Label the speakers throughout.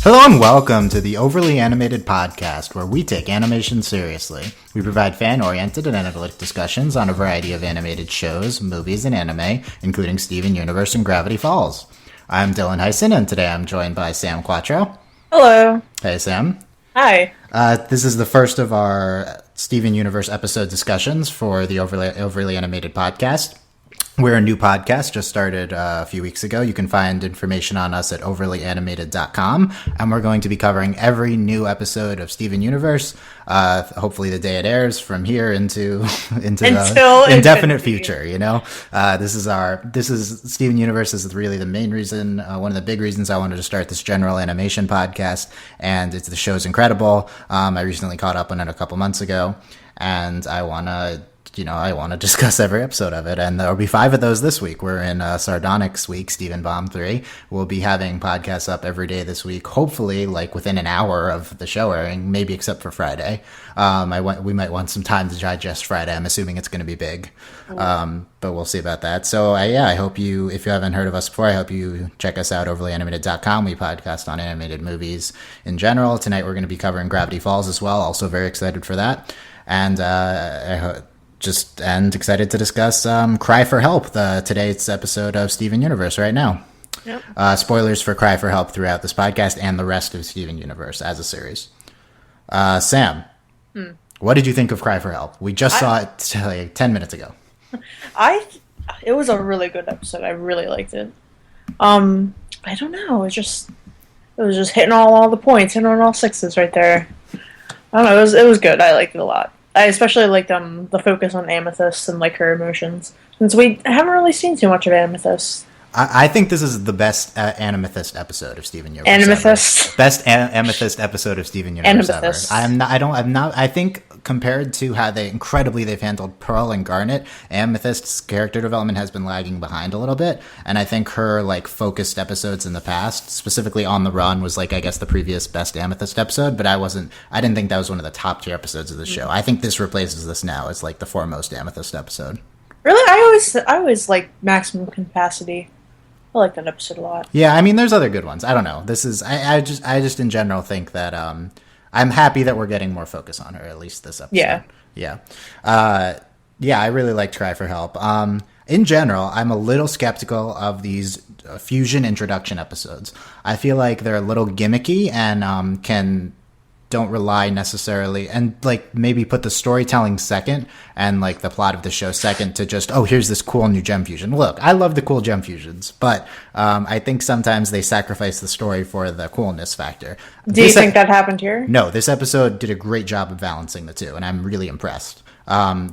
Speaker 1: Hello and welcome to the Overly Animated Podcast, where we take animation seriously. We provide fan-oriented and analytic discussions on a variety of animated shows, movies, and anime, including Steven Universe and Gravity Falls. I'm Dylan Hysen, and today I'm joined by Sam Quattro.
Speaker 2: Hello.
Speaker 1: Hey, Sam.
Speaker 2: Hi.
Speaker 1: This is the first of our Steven Universe episode discussions for the Overly Animated Podcast. We're a new podcast, just started a few weeks ago. You can find information on us at overlyanimated.com, and we're going to be covering every new episode of Steven Universe, hopefully the day it airs from here into the indefinite future, you know? This is Steven Universe is really the main reason, one of the big reasons I wanted to start this general animation podcast, and the show's incredible. I recently caught up on it a couple months ago, and I want to discuss every episode of it, and there'll be 5 of those this week. We're in Sardonyx week, Steven Bomb 3. We'll be having podcasts up every day this week, hopefully, like, within an hour of the show airing, maybe except for Friday. We might want some time to digest Friday. I'm assuming it's going to be big, but we'll see about that. So, I hope you, if you haven't heard of us before, I hope you check us out, overlyanimated.com. We podcast on animated movies in general. Tonight we're going to be covering Gravity Falls as well. Also very excited for that. And and excited to discuss Cry for Help, today's episode of Steven Universe right now. Yep. Spoilers for Cry for Help throughout this podcast and the rest of Steven Universe as a series. Sam, what did you think of Cry for Help? We just saw it like 10 minutes ago.
Speaker 2: It was a really good episode. I really liked it. I don't know. It was just hitting all the points, hitting on all sixes right there. I don't know. It was good. I liked it a lot. I especially liked the focus on Amethyst and like her emotions, since we haven't really seen too much of Amethyst.
Speaker 1: I think this is the best Amethyst episode of Steven Universe.
Speaker 2: Amethyst.
Speaker 1: Best Amethyst episode of Steven Universe ever. I think compared to how they've handled Pearl and Garnet, Amethyst's character development has been lagging behind a little bit, and I think her like focused episodes in the past, specifically On the Run, was like I guess the previous best Amethyst episode, but I didn't think that was one of the top tier episodes of the show. I think this replaces this now as like the foremost Amethyst episode.
Speaker 2: Really, I always like Maximum Capacity. I like that episode a lot.
Speaker 1: Yeah, I mean, there's other good ones. I don't know. This is I just in general think that I'm happy that we're getting more focus on her, at least this episode. Yeah. I really liked Cry for Help. In general, I'm a little skeptical of these fusion introduction episodes. I feel like they're a little gimmicky and don't rely necessarily, and like maybe put the storytelling second and like the plot of the show second to just, here's this cool new gem fusion. Look, I love the cool gem fusions, but I think sometimes they sacrifice the story for the coolness factor.
Speaker 2: Do you think that happened here?
Speaker 1: No, this episode did a great job of balancing the two, and I'm really impressed.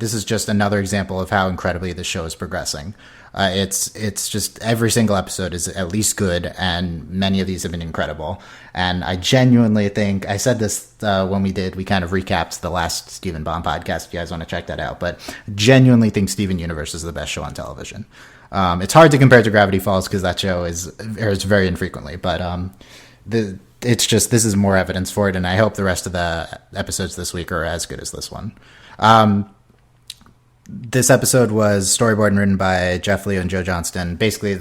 Speaker 1: This is just another example of how incredibly the show is progressing. It's just every single episode is at least good, and many of these have been incredible. And I genuinely think, I said this when we kind of recapped the last Steven Bomb podcast, if you guys want to check that out, but genuinely think Steven Universe is the best show on television. It's hard to compare to Gravity Falls because that show airs very infrequently, but it's just, this is more evidence for it, and I hope the rest of the episodes this week are as good as this one. This episode was storyboarded and written by Jeff Leo and Joe Johnston. Basically,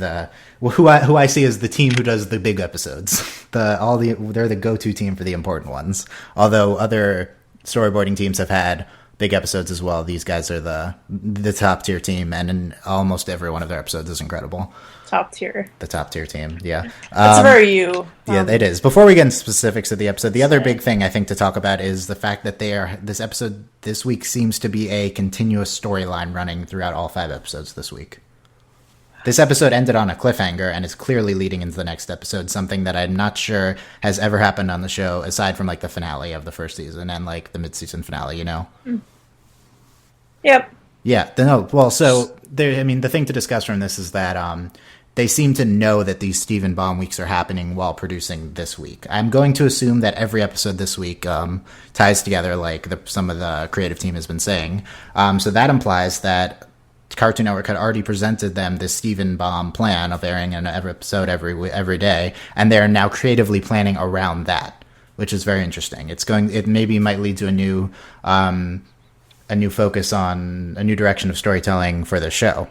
Speaker 1: who I see as the team who does the big episodes. They're the go-to team for the important ones. Although other storyboarding teams have had big episodes as well, these guys are the top tier team, and in almost every one of their episodes is incredible.
Speaker 2: Top tier.
Speaker 1: The top tier team, yeah.
Speaker 2: That's very you.
Speaker 1: Yeah, it is. Before we get into specifics of the episode, the other big thing I think to talk about is the fact that this episode this week seems to be a continuous storyline running throughout all 5 episodes this week. This episode ended on a cliffhanger and is clearly leading into the next episode, something that I'm not sure has ever happened on the show, aside from like the finale of the first season and like the mid-season finale, you know?
Speaker 2: Yep.
Speaker 1: Yeah. The thing to discuss from this is that they seem to know that these Steven Bomb weeks are happening while producing this week. I'm going to assume that every episode this week ties together like some of the creative team has been saying. So that implies that Cartoon Network had already presented them this Steven Bomb plan of airing an episode every day, and they're now creatively planning around that, which is very interesting. It maybe might lead to a new focus on a new direction of storytelling for the show.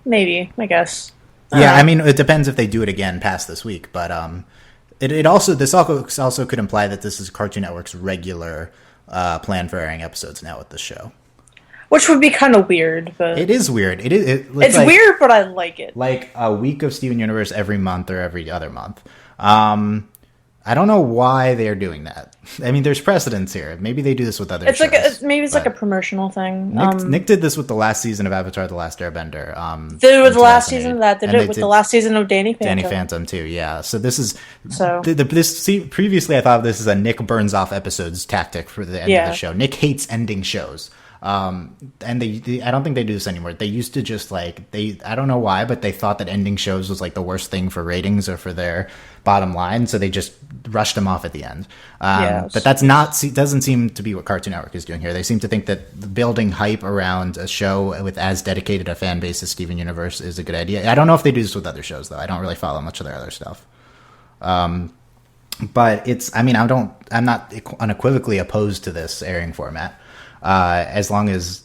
Speaker 2: Maybe, I guess.
Speaker 1: Yeah, I mean, it depends if they do it again past this week, but It also could imply that this is Cartoon Network's regular plan for airing episodes now with this show.
Speaker 2: Which would be kind of weird, but
Speaker 1: it is weird. It's
Speaker 2: like, weird, but I like it.
Speaker 1: Like a week of Steven Universe every month or every other month. I don't know why they are doing that. I mean, there's precedence here. Maybe they do this with other shows.
Speaker 2: It's like a promotional thing.
Speaker 1: Nick did this with the last season of Avatar: The Last Airbender.
Speaker 2: Did it with the last season of that. Did it with the last season of Danny Phantom.
Speaker 1: Danny Phantom too, yeah. So this is previously I thought of this as a Nick burns off episodes tactic for the end of the show. Nick hates ending shows. And they I don't think they do this anymore. They used to just I don't know why, but they thought that ending shows was like the worst thing for ratings or for their bottom line, so they just rushed them off at the end. But that's doesn't seem to be what Cartoon Network is doing here. They seem to think that building hype around a show with as dedicated a fan base as Steven Universe is a good idea. I don't know if they do this with other shows though. I don't really follow much of their other stuff. But I'm not unequivocally opposed to this airing format. As long as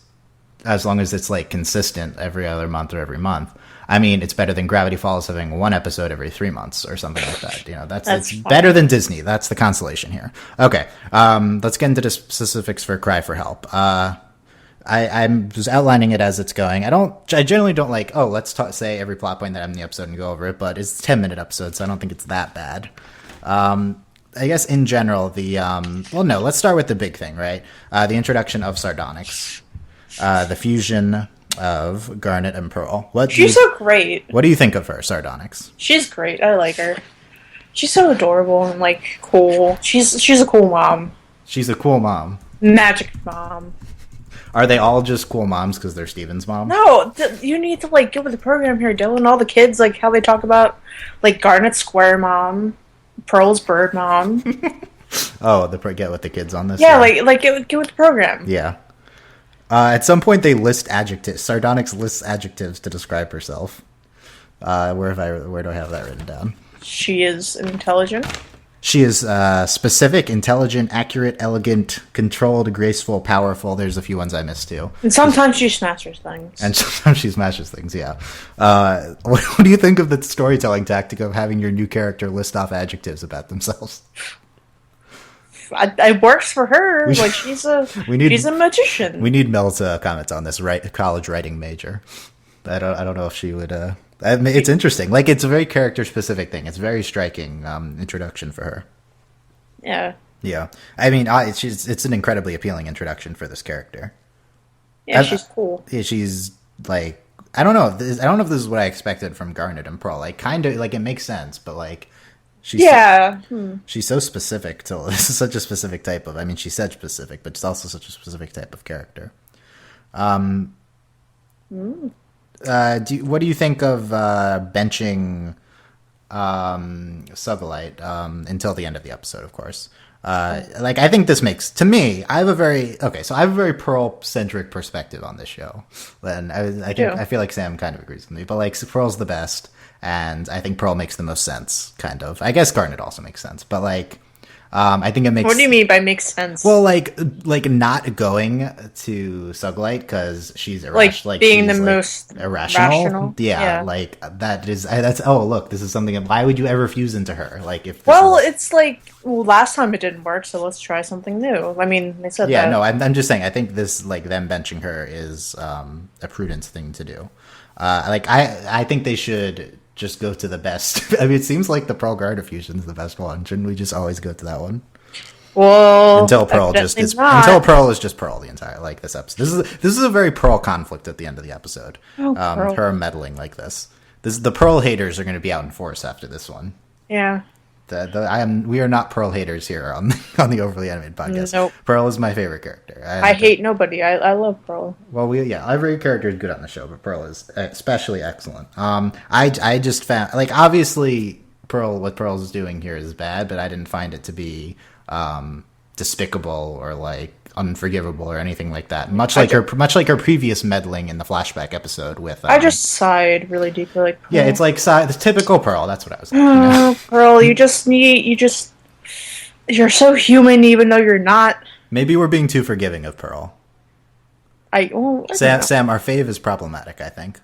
Speaker 1: it's like consistent every other month or every month. I mean, it's better than Gravity Falls having one episode every 3 months or something like that. You know, it's better than Disney. That's the consolation here. Okay, let's get into the specifics for Cry for Help. I was outlining it as it's going. I generally don't like, let's say every plot point that I'm in the episode and go over it, but it's a 10-minute episode, so I don't think it's that bad. I guess in general, let's start with the big thing, right? The introduction of Sardonyx, the fusion of Garnet and Pearl.
Speaker 2: She's so great.
Speaker 1: What do you think of her, Sardonyx?
Speaker 2: She's great. I like her. She's so adorable and like cool. She's a cool mom.
Speaker 1: She's a cool mom.
Speaker 2: Magic mom.
Speaker 1: Are they all just cool moms because they're Steven's mom?
Speaker 2: No, you need to like get with the program here, Dylan. All the kids, like how they talk about like Garnet's square mom. Pearl's bird mom.
Speaker 1: Get with the kids on this.
Speaker 2: Yeah, like get with the program.
Speaker 1: Yeah. At some point, they list adjectives. Sardonyx lists adjectives to describe herself. Where do I have that written down?
Speaker 2: She is intelligent.
Speaker 1: She is specific, intelligent, accurate, elegant, controlled, graceful, powerful. There's a few ones I missed too.
Speaker 2: And sometimes she smashes things.
Speaker 1: Yeah. What do you think of the storytelling tactic of having your new character list off adjectives about themselves?
Speaker 2: It works for her. Like she's a magician.
Speaker 1: We need Mel to comment on this. College writing major. I don't know if she would. It's interesting. Like it's a very character specific thing. It's a very striking introduction for her.
Speaker 2: Yeah.
Speaker 1: Yeah. I mean, it's an incredibly appealing introduction for this character.
Speaker 2: Yeah, she's cool.
Speaker 1: Yeah, she's like I don't know. I don't know if this is what I expected from Garnet and Pearl. Like kind of like it makes sense, but like. She's so specific to this is such a specific type of. I mean, she's such specific, but she's also such a specific type of character. What do you think of benching Sugalite until the end of the episode? Of course, I think this makes to me. I have a very Pearl centric perspective on this show, and I feel like Sam kind of agrees with me. But like Pearl's the best. And I think Pearl makes the most sense, kind of. I guess Garnet also makes sense, but like, I think it makes.
Speaker 2: What do you mean by makes sense?
Speaker 1: Well, like not going to Sugalite because she's irrational,
Speaker 2: like being the most
Speaker 1: irrational. Yeah, like that is. That's look, this is something. Why would you ever fuse into her? Like if
Speaker 2: it's like last time it didn't work, so let's try something new. I mean, they said that.
Speaker 1: Yeah, no, I'm just saying. I think this like them benching her is a prudent thing to do. I think they should. Just go to the best. I mean, it seems like the Pearl Garnet fusion is the best one. Shouldn't we just always go to that one?
Speaker 2: Well,
Speaker 1: until Pearl is just Pearl the entire this episode. This is a very Pearl conflict at the end of the episode. Her meddling like this. The Pearl haters are going to be out in force after this one.
Speaker 2: Yeah.
Speaker 1: We are not Pearl haters here on the Overly Animated podcast. Nope. Pearl is my favorite character.
Speaker 2: I hate nobody. I love Pearl.
Speaker 1: Well, every character is good on the show, but Pearl is especially excellent. I just found obviously what Pearl is doing here is bad, but I didn't find it to be despicable or unforgivable or anything like that. Much like her previous meddling in the flashback episode with.
Speaker 2: I just sighed really deeply. Pearl.
Speaker 1: Yeah, it's like the typical Pearl. That's what I was. Like,
Speaker 2: Pearl, you're so human, even though you're not.
Speaker 1: Maybe we're being too forgiving of Pearl.
Speaker 2: I
Speaker 1: Sam, our fave is problematic. I think.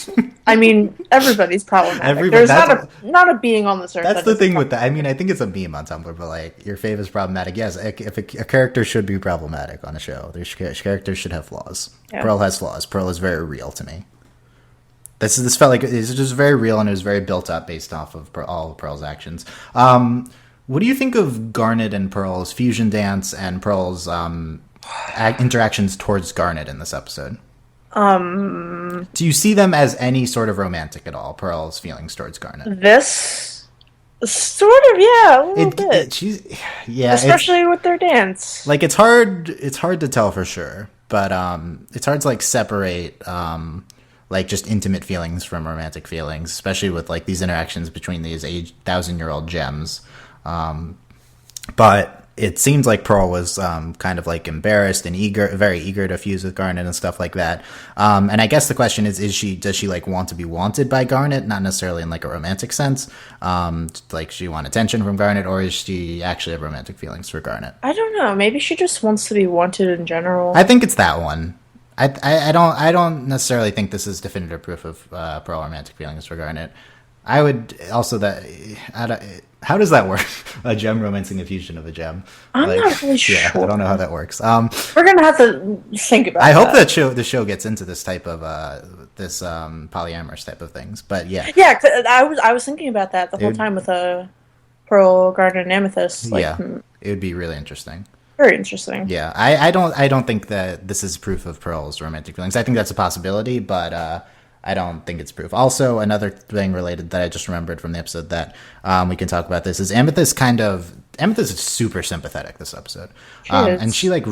Speaker 2: There's, I mean, everybody's problematic. There's not a being on this earth.
Speaker 1: That's the thing with that. I mean, I think it's a meme on Tumblr, but like, your fave is problematic. Yes, if a character should be problematic on a show, their characters should have flaws. Yeah. Pearl has flaws. Pearl is very real to me. This felt like it's just very real, and it was very built up based off of all of Pearl's actions. What do you think of Garnet and Pearl's fusion dance and Pearl's interactions towards Garnet in this episode? Do you see them as any sort of romantic at all? Pearl's feelings towards Garnet.
Speaker 2: This sort of, yeah, a little bit. Especially with their dance.
Speaker 1: Like it's hard to tell for sure, but it's hard to like separate like just intimate feelings from romantic feelings, especially with like these interactions between these 1,000-year-old gems. But it seems like Pearl was kind of like embarrassed and very eager to fuse with Garnet and stuff like that. And I guess the question is does she like want to be wanted by Garnet? Not necessarily in like a romantic sense. Like she want attention from Garnet, or is she actually have romantic feelings for Garnet?
Speaker 2: I don't know. Maybe she just wants to be wanted in general.
Speaker 1: I think it's that one. I don't necessarily think this is definitive proof of Pearl romantic feelings for Garnet. I would also how does that work? A gem romancing a fusion of a gem.
Speaker 2: I'm not really sure.
Speaker 1: I don't know how that works.
Speaker 2: We're gonna have to think about.
Speaker 1: I hope that the show gets into this type of polyamorous type of things. But yeah,
Speaker 2: yeah. I was thinking about that the whole time with Pearl, Garnet, and Amethyst. Like,
Speaker 1: it would be really interesting.
Speaker 2: Very interesting.
Speaker 1: Yeah, I don't think that this is proof of Pearl's romantic feelings. I think that's a possibility, but I don't think it's proof. Also, another thing related that I just remembered from the episode that we can talk about this is Amethyst is super sympathetic this episode. And she like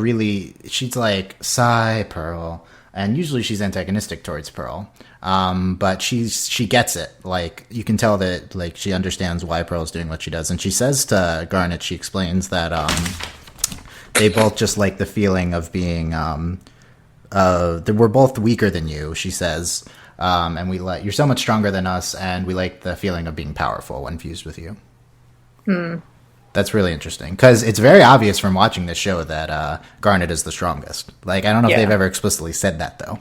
Speaker 1: she's like, sigh, Pearl. And usually she's antagonistic towards Pearl. But she gets it. Like, you can tell that like she understands why Pearl's doing what she does. And she says to Garnet, she explains that they both just like the feeling of being that we're both weaker than you, she says. And you're so much stronger than us, and we like the feeling of being powerful when fused with you. That's really interesting, because it's very obvious from watching this show that Garnet is the strongest. Like, I don't know if they've ever explicitly said that, though.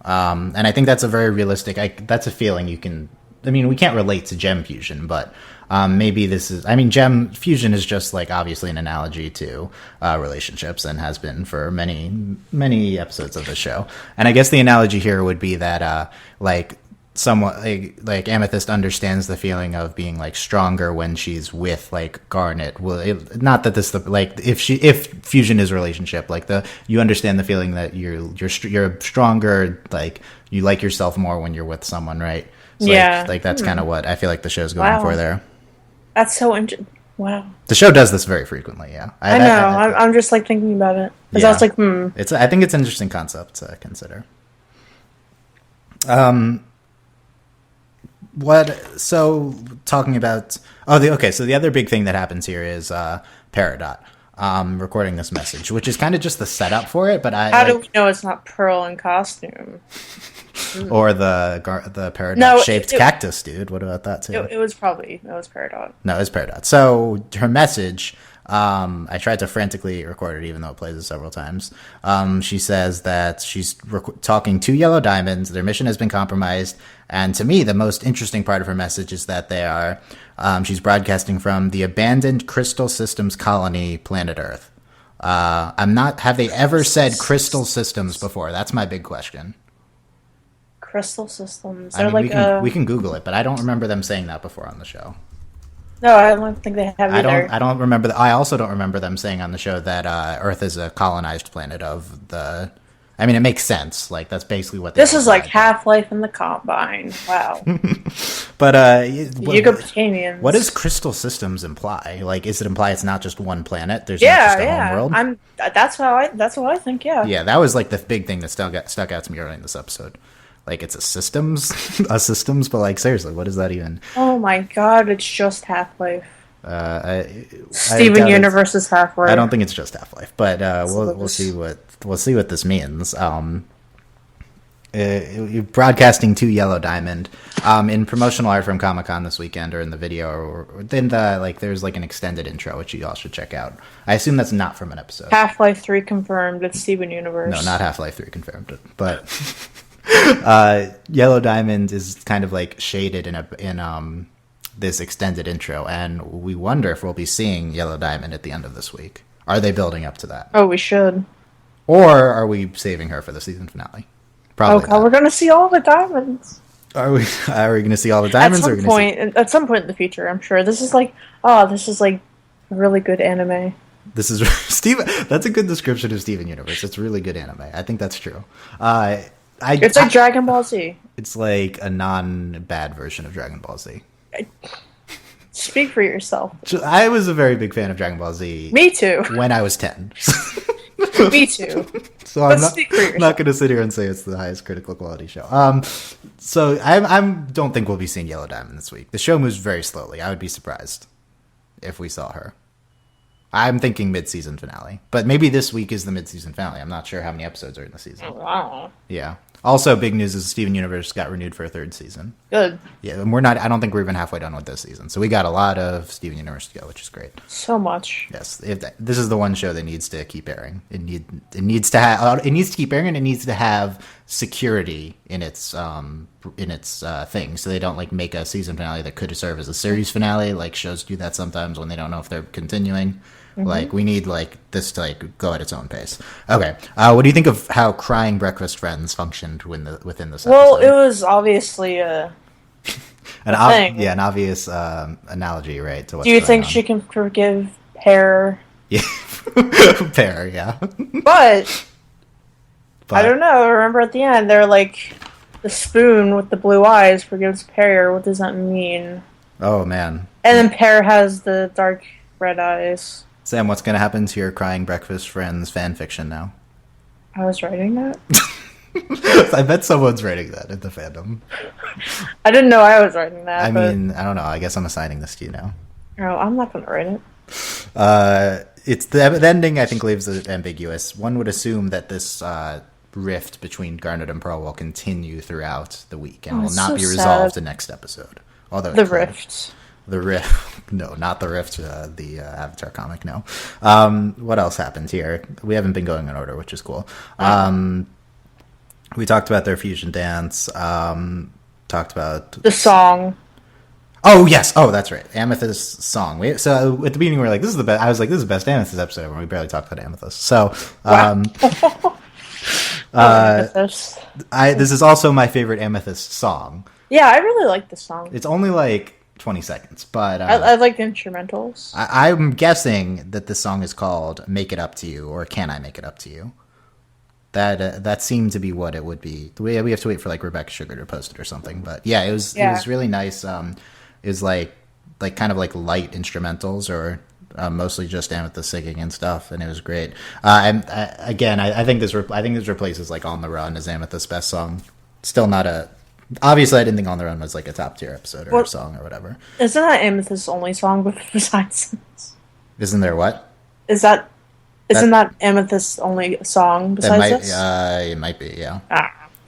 Speaker 1: And I think that's a very realistic... that's a feeling you can... I mean, we can't relate to gem fusion, but maybe this is... I mean, gem fusion is just, like, obviously an analogy to relationships, and has been for many, many episodes of the show. And I guess the analogy here would be that, like, somewhat... Like, Amethyst understands the feeling of being, like, stronger when she's with, like, Garnet. Well, not that this... Like, if fusion is a relationship, like, you understand the feeling that you're stronger, like, you like yourself more when you're with someone, right? So
Speaker 2: yeah.
Speaker 1: Like that's kind of what I feel like the show's going for there.
Speaker 2: That's so interesting. Wow.
Speaker 1: The show does this very frequently, yeah.
Speaker 2: I know. I'm just like thinking about it. Because I was like,
Speaker 1: I think it's an interesting concept to consider. So talking about... so the other big thing that happens here is Peridot recording this message, which is kind of just the setup for it, but
Speaker 2: How do we know it's not Pearl in costume?
Speaker 1: Or the Peridot-shaped cactus, dude. What about that, too?
Speaker 2: It was Peridot.
Speaker 1: No, it was Peridot. So, her message, I tried to frantically record it, even though it plays it several times. She says that she's talking to Yellow Diamonds, their mission has been compromised, and to me, the most interesting part of her message is that she's broadcasting from the abandoned Crystal Systems colony, planet Earth. Have they ever said Crystal Systems before? That's my big question.
Speaker 2: Crystal Systems.
Speaker 1: We can Google it, but I don't remember them saying that before on the show.
Speaker 2: No, I don't think they have either.
Speaker 1: I don't remember. I also don't remember them saying on the show that Earth is a colonized planet of the... I mean, it makes sense. Like, that's basically what...
Speaker 2: This is like Half-Life in the Combine. Wow.
Speaker 1: But,
Speaker 2: Yucatanians.
Speaker 1: What does Crystal Systems imply? Like, does it imply it's not just one planet? There's not just a home world?
Speaker 2: That's what I think, yeah.
Speaker 1: Yeah, that was like the big thing that stuck out to me early in this episode. Like, it's a systems, but like, seriously, what is that even?
Speaker 2: Oh my god, it's just Half-Life.
Speaker 1: Steven
Speaker 2: Universe is Half-Life.
Speaker 1: I don't think it's just Half-Life, but we'll see what this means. Broadcasting to Yellow Diamond in promotional art from Comic-Con this weekend, or in the video, or then there's like an extended intro which you all should check out. I assume that's not from an episode.
Speaker 2: Half-Life 3 confirmed. It's Steven Universe.
Speaker 1: No, not Half-Life 3 confirmed, but Yellow Diamond is kind of like shaded in this extended intro, and we wonder if we'll be seeing Yellow Diamond at the end of this week. Are they building up to that?
Speaker 2: Oh, we should.
Speaker 1: Or are we saving her for the season finale? Probably.
Speaker 2: Okay, we're gonna see all the diamonds.
Speaker 1: Are we going to see all the diamonds?
Speaker 2: At some point in the future, I'm sure. This is like really good anime.
Speaker 1: This is Steven. That's a good description of Steven Universe. It's really good anime. I think that's true.
Speaker 2: It's like Dragon Ball Z.
Speaker 1: It's like a non-bad version of Dragon Ball Z.
Speaker 2: Speak for yourself.
Speaker 1: I was a very big fan of Dragon Ball Z.
Speaker 2: Me too.
Speaker 1: When I was 10.
Speaker 2: Me too.
Speaker 1: So I'm not going to sit here and say it's the highest critical quality show. So I don't think we'll be seeing Yellow Diamond this week. The show moves very slowly. I would be surprised if we saw her. I'm thinking mid-season finale. But maybe this week is the mid-season finale. I'm not sure how many episodes are in the season.
Speaker 2: Wow.
Speaker 1: Yeah. Also, big news is Steven Universe got renewed for a third season.
Speaker 2: Good.
Speaker 1: Yeah, and I don't think we're even halfway done with this season. So we got a lot of Steven Universe to go, which is great.
Speaker 2: So much.
Speaker 1: Yes. This is the one show that needs to keep airing. It needs to keep airing, and it needs to have security in its thing, so they don't like make a season finale that could serve as a series finale. Like shows do that sometimes when they don't know if they're continuing. Mm-hmm. Like we need like this to like go at its own pace. Okay, what do you think of how crying breakfast friends functioned within this episode?
Speaker 2: Well, it was obviously an
Speaker 1: obvious analogy, right? To what's
Speaker 2: do you
Speaker 1: going
Speaker 2: think
Speaker 1: on.
Speaker 2: she can forgive Pear?
Speaker 1: Yeah, Pear. Yeah,
Speaker 2: but I don't know. Remember at the end, they're like the spoon with the blue eyes forgives Pear. What does that mean?
Speaker 1: Oh man!
Speaker 2: And then Pear has the dark red eyes.
Speaker 1: Sam, what's going to happen to your crying breakfast friends fan fiction now?
Speaker 2: I was writing that.
Speaker 1: I bet someone's writing that in the fandom.
Speaker 2: I didn't know I was writing that.
Speaker 1: I mean, I don't know. I guess I'm assigning this to you now.
Speaker 2: No, I'm not going to write it.
Speaker 1: It's the ending. I think leaves it ambiguous. One would assume that this rift between Garnet and Pearl will continue throughout the week and will not be resolved the next episode. Although
Speaker 2: the rift.
Speaker 1: The rift. No, not the rift. The Avatar comic. No. What else happened here? We haven't been going in order, which is cool. We talked about their fusion dance. Talked about
Speaker 2: the song.
Speaker 1: Oh yes! Oh, that's right. Amethyst's song. So at the beginning we were like, "This is the best." I was like, "This is the best Amethyst episode ever." We barely talked about Amethyst. So,
Speaker 2: Amethyst.
Speaker 1: This is also my favorite Amethyst song.
Speaker 2: Yeah, I really like the song.
Speaker 1: It's only like 20 seconds, but
Speaker 2: I like the instrumentals.
Speaker 1: I'm guessing that this song is called "Make It Up to You" or "Can I Make It Up to You." That seemed to be what it would be. We have to wait for like Rebecca Sugar to post it or something, but yeah, it was really nice. It was like kind of like light instrumentals or mostly just Amethyst singing and stuff, and it was great. And again, I think this replaces like "On the Run" as Amethyst's best song. Still not a. Obviously, I didn't think "On the Run" was like a top tier episode or song or whatever.
Speaker 2: Isn't that Amethyst's only song besides?
Speaker 1: Isn't there what?
Speaker 2: Isn't that Amethyst's only song besides this?
Speaker 1: It might be, yeah.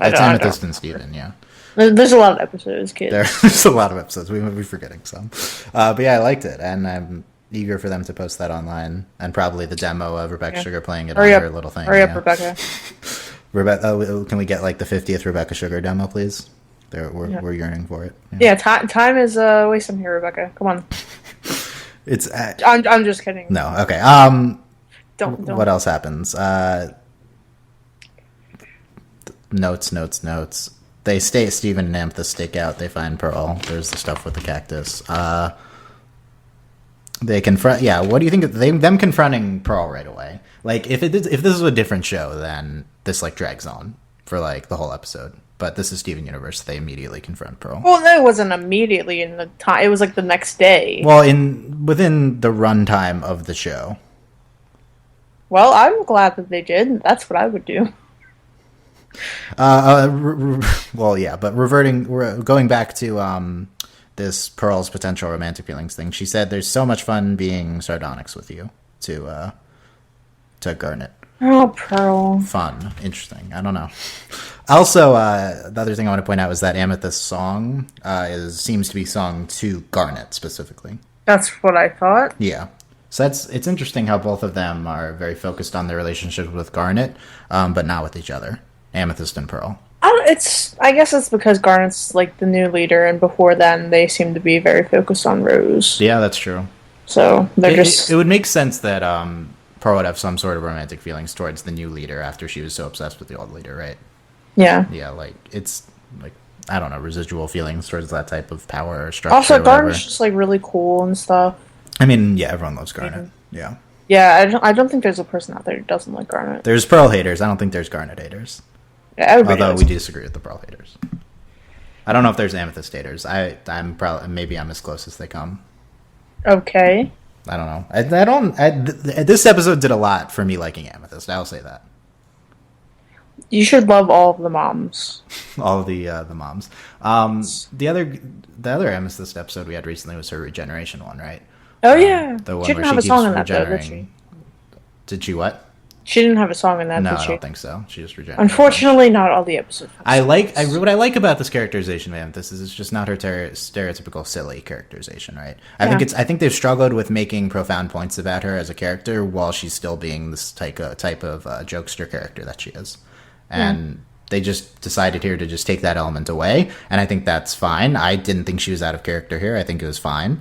Speaker 2: It's
Speaker 1: Amethyst and Steven, yeah.
Speaker 2: There's a lot of episodes, kids.
Speaker 1: There's a lot of episodes. We might be forgetting some. But yeah, I liked it, and I'm eager for them to post that online, and probably the demo of Rebecca Sugar playing it on her little thing.
Speaker 2: Hurry up, Rebecca.
Speaker 1: Can we get like the 50th Rebecca Sugar demo, please? We're yearning for it.
Speaker 2: Yeah, time is wasting here, Rebecca. Come on.
Speaker 1: It's.
Speaker 2: I'm just kidding.
Speaker 1: No, okay.
Speaker 2: Don't.
Speaker 1: What else happens? Notes. They Steven and Amethyst stake out. They find Pearl. There's the stuff with the cactus. They confront. Yeah, what do you think of them confronting Pearl right away? Like, if this is a different show, then this like drags on for like the whole episode. But this is Steven Universe. They immediately confront Pearl.
Speaker 2: Well, no, it wasn't immediately in the time. It was like the next day.
Speaker 1: Well, within the runtime of the show.
Speaker 2: Well, I'm glad that they did. That's what I would do.
Speaker 1: Well, yeah, but going back to this Pearl's potential romantic feelings thing, she said, "There's so much fun being sardonyx with you," to Garnet.
Speaker 2: Oh, Pearl.
Speaker 1: Fun, interesting. I don't know. Also, the other thing I want to point out is that Amethyst's song seems to be sung to Garnet specifically.
Speaker 2: That's what I thought.
Speaker 1: Yeah. So it's interesting how both of them are very focused on their relationship with Garnet, but not with each other. Amethyst and Pearl.
Speaker 2: I guess it's because Garnet's like the new leader, and before then they seem to be very focused on Rose.
Speaker 1: Yeah, that's true.
Speaker 2: So they're just.
Speaker 1: It would make sense that Pearl would have some sort of romantic feelings towards the new leader after she was so obsessed with the old leader, right?
Speaker 2: Yeah.
Speaker 1: Yeah, like it's like I don't know, residual feelings towards that type of power or structure.
Speaker 2: Also, Garnet's just like really cool and stuff.
Speaker 1: I mean, yeah, everyone loves Garnet. Yeah.
Speaker 2: Yeah, I don't think there's a person out there who doesn't like Garnet.
Speaker 1: There's Pearl haters. I don't think there's Garnet haters.
Speaker 2: Yeah,
Speaker 1: although we disagree with the Pearl haters. I don't know if there's Amethyst haters. I'm probably maybe I'm as close as they come.
Speaker 2: Okay.
Speaker 1: I don't know. This episode did a lot for me liking Amethyst. I'll say that.
Speaker 2: You should love all of the moms.
Speaker 1: All of the moms. The other Amethyst episode we had recently was her regeneration one, right?
Speaker 2: Oh yeah.
Speaker 1: The one
Speaker 2: she didn't
Speaker 1: where
Speaker 2: have
Speaker 1: she
Speaker 2: a song
Speaker 1: keeps
Speaker 2: in that though, did
Speaker 1: regenerating. Did she what?
Speaker 2: She didn't have a song in that,
Speaker 1: No,
Speaker 2: did
Speaker 1: I
Speaker 2: she?
Speaker 1: don't think so. She just regenerated.
Speaker 2: Unfortunately, not all the episodes.
Speaker 1: What I like about this characterization of Amethyst is it's just not her stereotypical silly characterization, right? I think they've struggled with making profound points about her as a character while she's still being this type of jokester character that she is, and they just decided here to just take that element away, and I think that's fine. I didn't think she was out of character here. I think it was fine.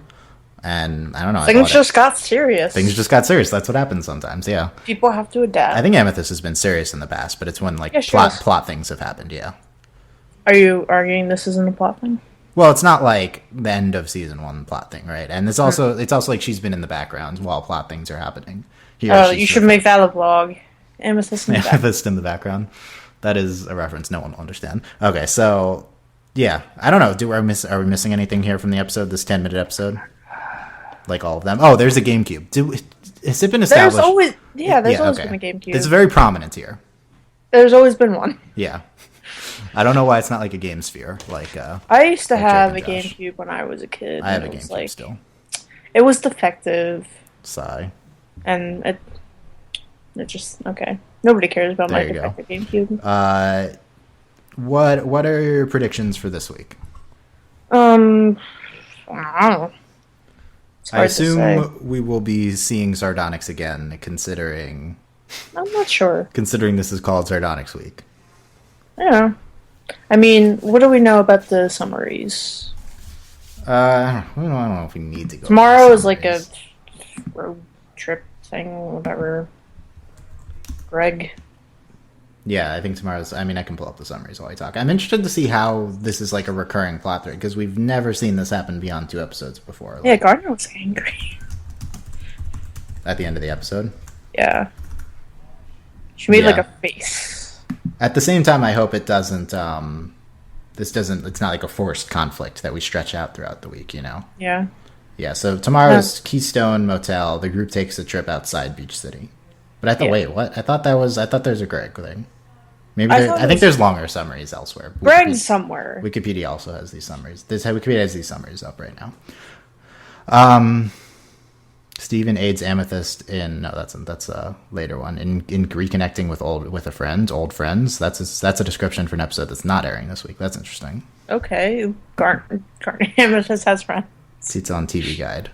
Speaker 1: And I don't know.
Speaker 2: Things just got serious.
Speaker 1: Things just got serious. That's what happens sometimes. Yeah.
Speaker 2: People have to adapt.
Speaker 1: I think Amethyst has been serious in the past, but it's when plot things have happened. Yeah.
Speaker 2: Are you arguing this isn't a plot thing?
Speaker 1: Well, it's not like the end of season 1 plot thing, right? And it's also like she's been in the background while plot things are happening.
Speaker 2: You should make that a vlog. Amethyst
Speaker 1: in the background. That is a reference no one will understand. Okay, so yeah, I don't know. Are we missing anything here from the episode? This 10-minute episode. Like all of them. Oh, there's a GameCube. Has it been established?
Speaker 2: There's always been a GameCube.
Speaker 1: It's very prominent here.
Speaker 2: There's always been one.
Speaker 1: Yeah. I don't know why it's not like a Game Sphere.
Speaker 2: I used to have a GameCube when I was a kid.
Speaker 1: I have a GameCube still.
Speaker 2: It was defective.
Speaker 1: Sigh.
Speaker 2: And it just okay. Nobody cares about my defective GameCube.
Speaker 1: What are your predictions for this week?
Speaker 2: I don't know.
Speaker 1: I assume we will be seeing Sardonyx again, considering...
Speaker 2: I'm not sure.
Speaker 1: Considering this is called Sardonyx Week.
Speaker 2: Yeah. I mean, what do we know about the summaries?
Speaker 1: I don't know if we need to go.
Speaker 2: Tomorrow is like a road trip thing, whatever. Greg.
Speaker 1: Yeah, I think tomorrow's... I mean, I can pull up the summaries while I talk. I'm interested to see how this is like a recurring plot thread, because we've never seen this happen beyond 2 episodes before.
Speaker 2: Yeah, Gardner was angry.
Speaker 1: At the end of the episode?
Speaker 2: Yeah. She made like a face.
Speaker 1: At the same time, I hope it doesn't... it's not like a forced conflict that we stretch out throughout the week, you know?
Speaker 2: Yeah.
Speaker 1: Yeah, so tomorrow's Keystone Motel. The group takes a trip outside Beach City. But I thought, wait, what? I thought there's a Greg thing. Maybe I think there's longer summaries elsewhere.
Speaker 2: Greg's somewhere.
Speaker 1: Wikipedia also has these summaries. Wikipedia has these summaries up right now. Stephen aids Amethyst in that's a later one in reconnecting with old friends. That's a description for an episode that's not airing this week. That's interesting.
Speaker 2: Okay, Amethyst has friends.
Speaker 1: It's on TV Guide.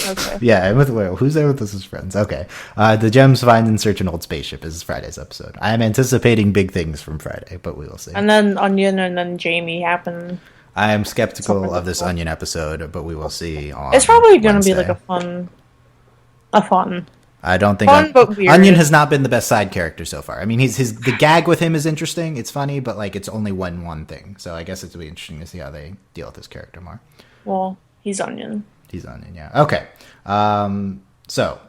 Speaker 2: Okay.
Speaker 1: Yeah, who's there with us as friends? Okay. The gems find and search an old spaceship is Friday's episode. I am anticipating big things from Friday, but we will see.
Speaker 2: And then Onion and then Jamie happen.
Speaker 1: I am skeptical of this Onion episode, but we will see on
Speaker 2: It's probably going to be like a fun.
Speaker 1: I don't think Onion has not been the best side character so far. I mean, the gag with him is interesting. It's funny, but like it's only one thing. So I guess it'll be interesting to see how they deal with this character more.
Speaker 2: Well, he's Onion.
Speaker 1: He's Onion, yeah. Okay. So,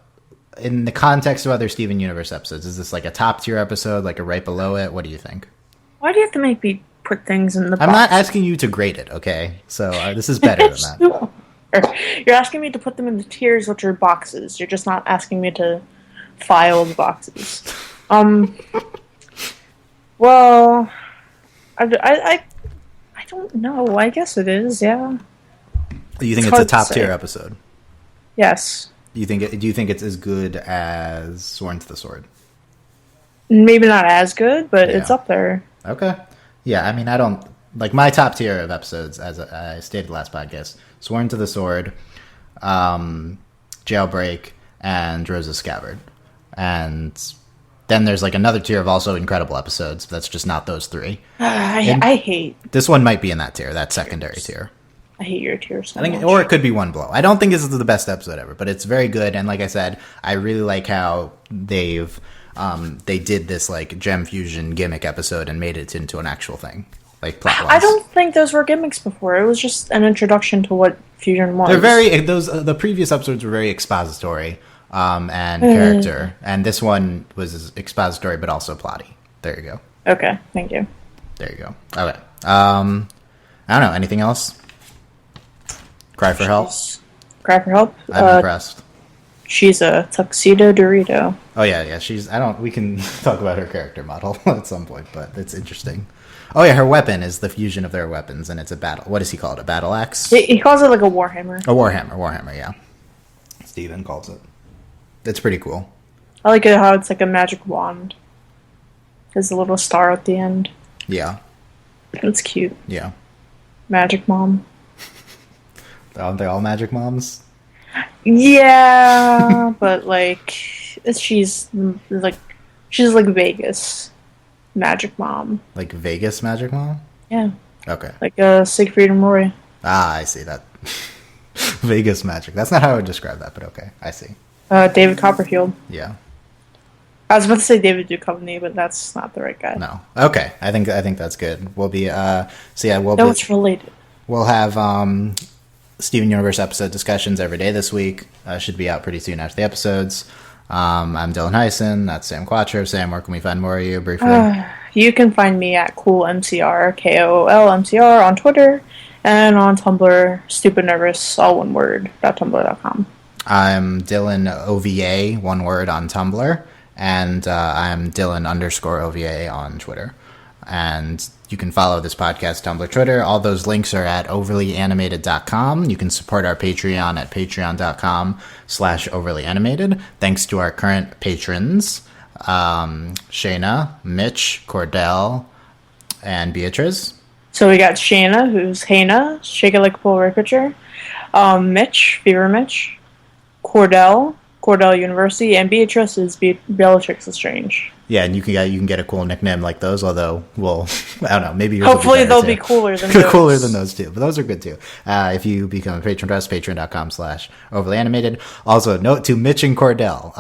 Speaker 1: in the context of other Steven Universe episodes, is this like a top tier episode, like a right below it? What do you think?
Speaker 2: Why do you have to make me put things in the box?
Speaker 1: I'm not asking you to grade it, okay? So, this is better than that.
Speaker 2: You're asking me to put them in the tiers, which are boxes. You're just not asking me to file the boxes. Well, I don't know. I guess it is, yeah.
Speaker 1: You think it's a top tier episode?
Speaker 2: Yes.
Speaker 1: Do you think it's as good as Sworn to the Sword?
Speaker 2: Maybe not as good, but it's up there.
Speaker 1: Okay. Yeah, I mean, I don't... Like, my top tier of episodes, as I stated last podcast, Sworn to the Sword, Jailbreak, and Rosa's Scabbard. And Then there's like another tier of also incredible episodes. That's just not those three.
Speaker 2: I hate
Speaker 1: This one might be in that tier, that secondary tier.
Speaker 2: I hate your tier so
Speaker 1: I think,
Speaker 2: much.
Speaker 1: or it could be one below. I don't think this is the best episode ever, but it's very good. And like I said, I really like how they did this like gem fusion gimmick episode and made it into an actual thing, like plot-wise.
Speaker 2: I don't think those were gimmicks before. It was just an introduction to what fusion was.
Speaker 1: They're the previous episodes were very expository and character, and this one was expository but also plotty. There you go.
Speaker 2: Okay, thank you.
Speaker 1: There you go. Okay. I don't know. Anything else? Cry for help?
Speaker 2: Cry for help?
Speaker 1: I'm impressed.
Speaker 2: She's a tuxedo Dorito.
Speaker 1: Oh, yeah. We can talk about her character model at some point, but it's interesting. Oh, yeah, her weapon is the fusion of their weapons, and it's a battle. What does he call it? A battle axe?
Speaker 2: He calls it like a warhammer.
Speaker 1: A warhammer, yeah. Steven calls it. It's pretty cool.
Speaker 2: I like it how it's like a magic wand. There's a little star at the end.
Speaker 1: Yeah.
Speaker 2: It's cute.
Speaker 1: Yeah.
Speaker 2: Magic mom.
Speaker 1: Aren't they all magic moms?
Speaker 2: Yeah, but like she's like Vegas magic mom.
Speaker 1: Like Vegas magic mom?
Speaker 2: Yeah.
Speaker 1: Okay.
Speaker 2: Like Siegfried and Roy.
Speaker 1: Ah, I see that. Vegas magic. That's not how I would describe that, but okay. I see.
Speaker 2: David Copperfield.
Speaker 1: Yeah.
Speaker 2: I was about to say David Duchovny, but that's not the right guy.
Speaker 1: No. Okay. I think that's good. We'll be
Speaker 2: it's related.
Speaker 1: We'll have Steven Universe episode discussions every day this week. Should be out pretty soon after the episodes. I'm Dylan Hysen. That's Sam Quattro. Sam, where can we find more of you briefly?
Speaker 2: You can find me at CoolMCR, KOOLMCR on Twitter, and on Tumblr, Stupid Nervous, all one word, .tumblr.com.
Speaker 1: I'm Dylan OVA, one word on Tumblr, and I'm Dylan_OVA on Twitter. And you can follow this podcast, Tumblr, Twitter. All those links are at overlyanimated.com. You can support our Patreon at patreon.com/overlyanimated. Thanks to our current patrons, Shayna, Mitch, Cordell, and Beatrice.
Speaker 2: So we got Shayna, who's Hannah, Shake It Like a Polaroid Picture. Mitch, Fever Mitch. Cordell University, and Beatrice is Bellatrix Lestrange.
Speaker 1: Yeah, and you can get a cool nickname like those, although, well, I don't know, maybe yours
Speaker 2: hopefully
Speaker 1: will
Speaker 2: be cooler than those.
Speaker 1: Cooler than those too, but those are good too. If you become a patron to us, patreon.com/overlyanimated. Also, note to Mitch and Cordell,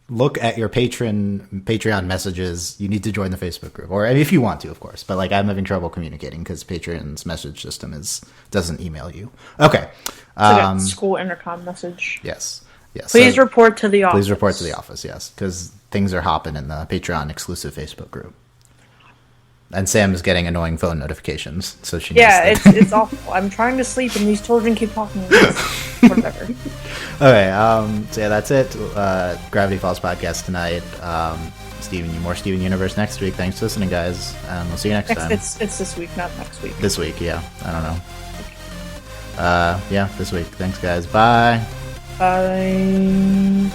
Speaker 1: look at your Patreon messages. You need to join the Facebook group, or if you want to, of course. But like, I'm having trouble communicating because Patreon's message system doesn't email you. Okay,
Speaker 2: it's like a school intercom message.
Speaker 1: Yes.
Speaker 2: Please report to the office.
Speaker 1: Please report to the office. Yes, because things are hopping in the Patreon exclusive Facebook group. And Sam is getting annoying phone notifications, so she.
Speaker 2: Yeah, it's awful. I'm trying to sleep, and these children keep talking. Whatever.
Speaker 1: Okay, so yeah, that's it. Gravity Falls podcast tonight. Steven Universe next week. Thanks for listening, guys, and we'll see you next time.
Speaker 2: It's this week, not next week.
Speaker 1: This week, yeah. I don't know. Yeah, this week. Thanks, guys. Bye.
Speaker 2: Bye.